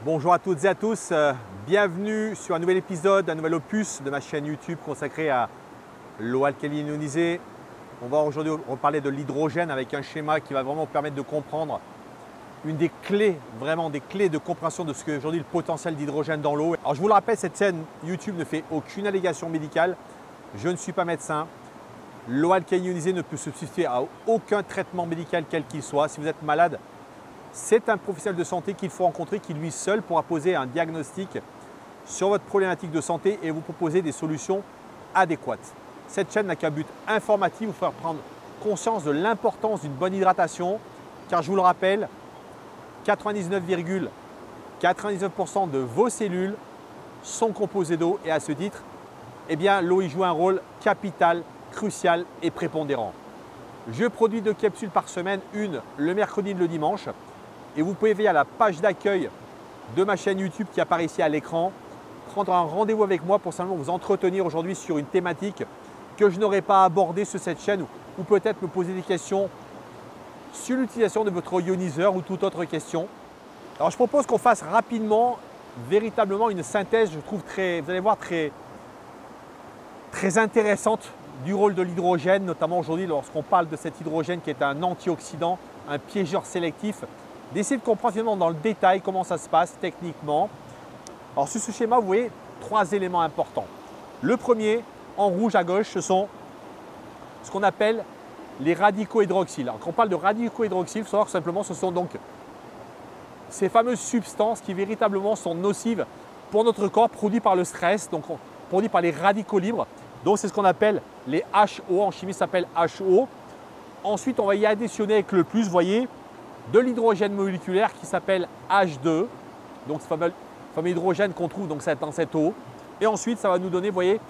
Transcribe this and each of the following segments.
Bonjour à toutes et à tous, bienvenue sur un nouvel épisode, un nouvel opus de ma chaîne YouTube consacrée à l'eau alcaline ionisée. On va aujourd'hui reparler de l'hydrogène avec un schéma qui va vraiment permettre de comprendre une des clés, vraiment des clés de compréhension de ce qu'est aujourd'hui le potentiel d'hydrogène dans l'eau. Alors je vous le rappelle, cette chaîne YouTube ne fait aucune allégation médicale, je ne suis pas médecin. L'eau alcaline ionisée ne peut se substituer à aucun traitement médical quel qu'il soit. Si vous êtes malade, c'est un professionnel de santé qu'il faut rencontrer qui lui seul pourra poser un diagnostic sur votre problématique de santé et vous proposer des solutions adéquates. Cette chaîne n'a qu'un but informatif, vous faire prendre conscience de l'importance d'une bonne hydratation, car je vous le rappelle, 99,99% de vos cellules sont composées d'eau et à ce titre, l'eau y joue un rôle capital, crucial et prépondérant. Je produis 2 capsules par semaine, une le mercredi et le dimanche. Et vous pouvez via la page d'accueil de ma chaîne YouTube qui apparaît ici à l'écran, prendre un rendez-vous avec moi pour simplement vous entretenir aujourd'hui sur une thématique que je n'aurais pas abordée sur cette chaîne ou peut-être me poser des questions sur l'utilisation de votre ioniseur ou toute autre question. Alors je propose qu'on fasse rapidement, véritablement une synthèse, je trouve très, vous allez voir, très intéressante du rôle de l'hydrogène, notamment aujourd'hui lorsqu'on parle de cet hydrogène qui est un antioxydant, un piégeur sélectif. D'essayer de comprendre finalement dans le détail comment ça se passe techniquement. Alors sur ce schéma, vous voyez 3 éléments importants. Le premier, en rouge à gauche, ce sont ce qu'on appelle les radicaux hydroxyles. Alors quand on parle de radicaux hydroxyles, il faut savoir que simplement ce sont donc ces fameuses substances qui véritablement sont nocives pour notre corps, produites par le stress, donc produites par les radicaux libres. Donc c'est ce qu'on appelle les HO, en chimie ça s'appelle HO. Ensuite, on va y additionner avec le plus, vous voyez, de l'hydrogène moléculaire qui s'appelle H2, donc ce fameux hydrogène qu'on trouve donc dans cette eau. Et ensuite, ça va nous donner, vous voyez,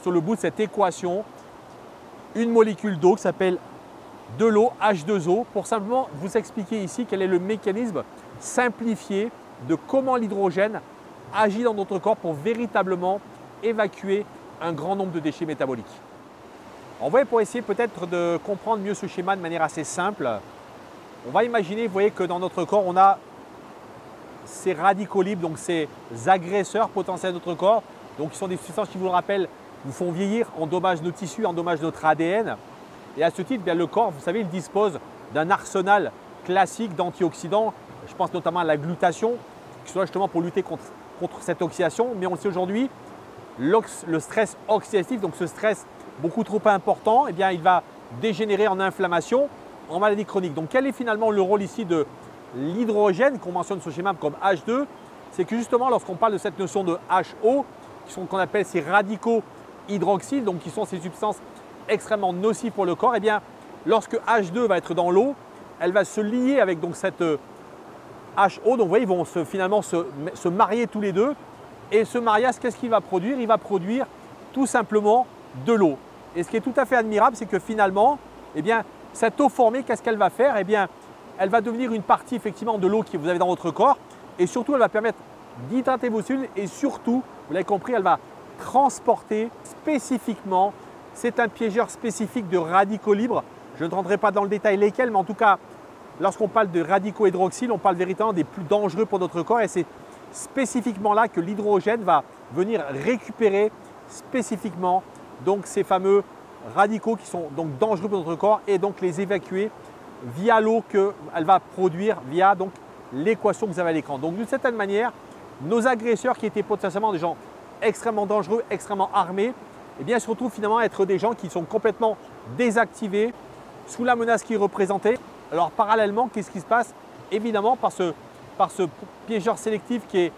sur le bout de cette équation, une molécule d'eau qui s'appelle de l'eau H2O, pour simplement vous expliquer ici quel est le mécanisme simplifié de comment l'hydrogène agit dans notre corps pour véritablement évacuer un grand nombre de déchets métaboliques. On va pour essayer peut-être de comprendre mieux ce schéma de manière assez simple. On va imaginer, vous voyez, que dans notre corps, on a ces radicaux libres, donc ces agresseurs potentiels de notre corps, donc qui sont des substances qui, vous le rappelle, nous font vieillir, endommagent nos tissus, endommagent notre ADN. Et à ce titre, le corps, vous savez, il dispose d'un arsenal classique d'antioxydants. Je pense notamment à la glutathion, qui soit justement pour lutter contre cette oxydation. Mais on le sait aujourd'hui, le stress oxydatif, donc ce stress beaucoup trop important, il va dégénérer en inflammation, en maladie chronique. Donc quel est finalement le rôle ici de l'hydrogène qu'on mentionne sur ce schéma comme H2? C'est que justement lorsqu'on parle de cette notion de HO, qui sont qu'on appelle ces radicaux hydroxyles, donc qui sont ces substances extrêmement nocives pour le corps, lorsque H2 va être dans l'eau, elle va se lier avec donc cette HO. Donc vous voyez, ils vont finalement se marier tous les deux. Et ce mariage, qu'est-ce qu'il va produire? Il va produire tout simplement de l'eau. Et ce qui est tout à fait admirable, c'est que finalement, cette eau formée, qu'est-ce qu'elle va faire? Elle va devenir une partie effectivement de l'eau que vous avez dans votre corps et surtout elle va permettre d'hydrater vos cellules et surtout, vous l'avez compris, elle va transporter spécifiquement, c'est un piégeur spécifique de radicaux libres. Je ne rentrerai pas dans le détail lesquels, mais en tout cas, lorsqu'on parle de radicaux hydroxyles, on parle véritablement des plus dangereux pour notre corps et c'est spécifiquement là que l'hydrogène va venir récupérer spécifiquement donc ces fameux radicaux qui sont donc dangereux pour notre corps et donc les évacuer via l'eau qu'elle va produire via donc l'équation que vous avez à l'écran. Donc d'une certaine manière, nos agresseurs qui étaient potentiellement des gens extrêmement dangereux, extrêmement armés, se retrouvent finalement à être des gens qui sont complètement désactivés sous la menace qu'ils représentaient. Alors parallèlement, qu'est-ce qui se passe? Évidemment, par ce piégeur sélectif qui est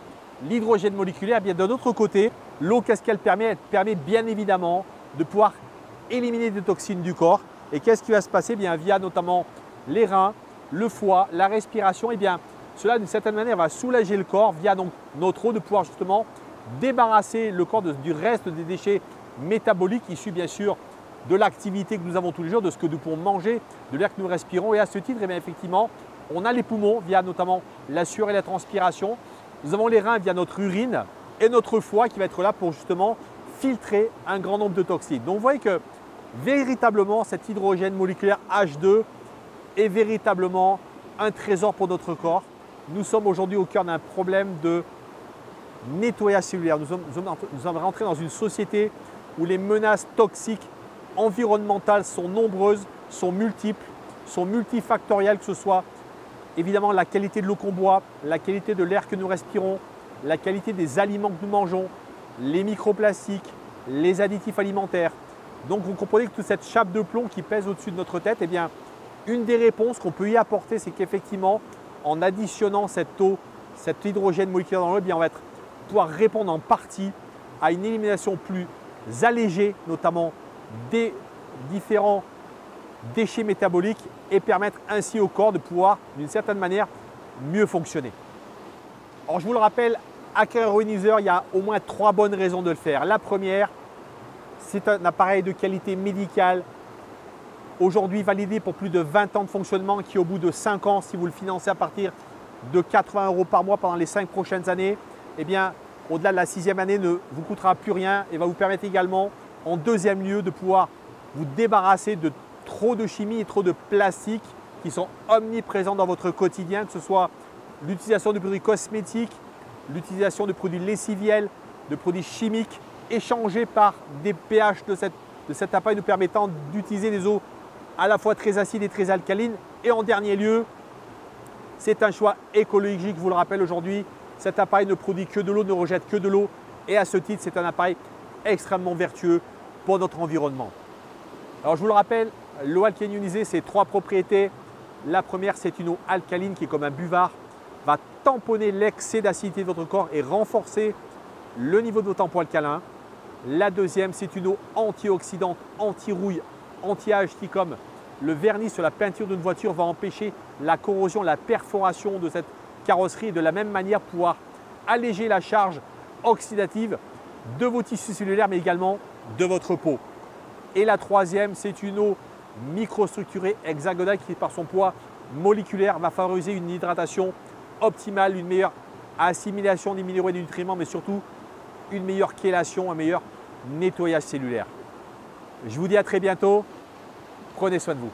l'hydrogène moléculaire, de l'autre côté, l'eau, qu'est-ce qu'elle permet? Elle permet bien évidemment de pouvoir éliminer des toxines du corps. Et qu'est-ce qui va se passer? Via notamment les reins, le foie, la respiration, cela d'une certaine manière va soulager le corps via donc notre eau de pouvoir justement débarrasser le corps du reste des déchets métaboliques issus bien sûr de l'activité que nous avons tous les jours, de ce que nous pouvons manger, de l'air que nous respirons. Et à ce titre, effectivement, on a les poumons via notamment la sueur et la transpiration. Nous avons les reins via notre urine et notre foie qui va être là pour justement filtrer un grand nombre de toxines. Donc vous voyez que véritablement cet hydrogène moléculaire H2 est véritablement un trésor pour notre corps. nous sommes aujourd'hui au cœur d'un problème de nettoyage cellulaire. Nous sommes rentrés dans une société où les menaces toxiques environnementales sont nombreuses, sont multiples, sont multifactorielles, que ce soit évidemment la qualité de l'eau qu'on boit, la qualité de l'air que nous respirons, la qualité des aliments que nous mangeons, les microplastiques, les additifs alimentaires. Donc vous comprenez que toute cette chape de plomb qui pèse au-dessus de notre tête, eh bien, une des réponses qu'on peut y apporter, c'est qu'effectivement, en additionnant cette eau, cet hydrogène moléculaire dans l'eau, eh on va pouvoir répondre en partie à une élimination plus allégée, notamment des différents déchets métaboliques et permettre ainsi au corps de pouvoir, d'une certaine manière, mieux fonctionner. Alors, je vous le rappelle, Hacker Hero User, il y a au moins 3 bonnes raisons de le faire. La première, c'est un appareil de qualité médicale, aujourd'hui validé pour plus de 20 ans de fonctionnement, qui au bout de 5 ans, si vous le financez à partir de 80 € par mois pendant les 5 prochaines années, eh bien, au-delà de la 6e année, ne vous coûtera plus rien et va vous permettre également, en deuxième lieu, de pouvoir vous débarrasser de trop de chimie et trop de plastique qui sont omniprésents dans votre quotidien, que ce soit l'utilisation de produits cosmétiques, l'utilisation de produits lessiviels, de produits chimiques échangés par des pH de cet appareil nous permettant d'utiliser des eaux à la fois très acides et très alcalines. Et en dernier lieu, c'est un choix écologique, je vous le rappelle aujourd'hui, cet appareil ne produit que de l'eau, ne rejette que de l'eau et à ce titre, c'est un appareil extrêmement vertueux pour notre environnement. Alors je vous le rappelle, l'eau alcaline ionisée, c'est 3 propriétés. La première, c'est une eau alcaline qui est comme un buvard, va tamponner l'excès d'acidité de votre corps et renforcer le niveau de vos tampons alcalins. La deuxième, c'est une eau antioxydante, anti-rouille, anti-âge qui, comme le vernis sur la peinture d'une voiture, va empêcher la corrosion, la perforation de cette carrosserie et de la même manière pouvoir alléger la charge oxydative de vos tissus cellulaires mais également de votre peau. Et la troisième, c'est une eau microstructurée hexagonale qui, par son poids moléculaire, va favoriser une hydratation optimale, une meilleure assimilation des minéraux et des nutriments, mais surtout une meilleure chélation, un meilleur nettoyage cellulaire. Je vous dis à très bientôt. Prenez soin de vous.